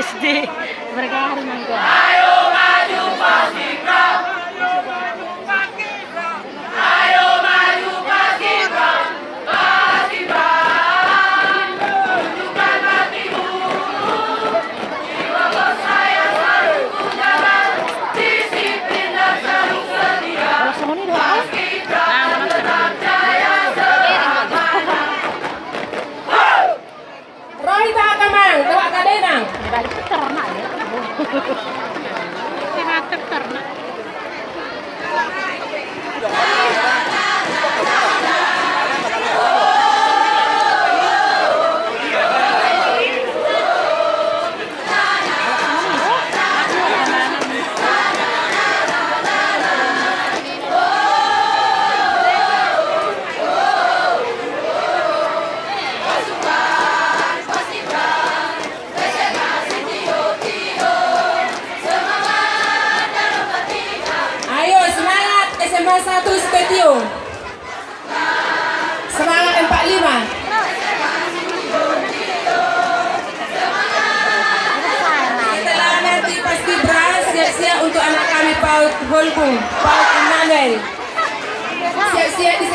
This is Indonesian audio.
SD. Mereka hari mangga. Ayo maju Paskibra. Ayo maju Paskibra. Paskibra. Tunjukkan hatimu. Jiwa saya selalu ku jaga. Disiplin dan selalu setia. Kalau semua ini doa. Paskibra tetap jaya selamanya. Roy tak kamang, tawag ka din ang. Balik ke ternak ya. Sehat ternak. Ayo semangat SMA 1 Spetio. Semangat 45. Setelah nanti Paskibra siap-siap untuk anak kami PAUD Holbung, PAUD Immanuel. Siap-siap di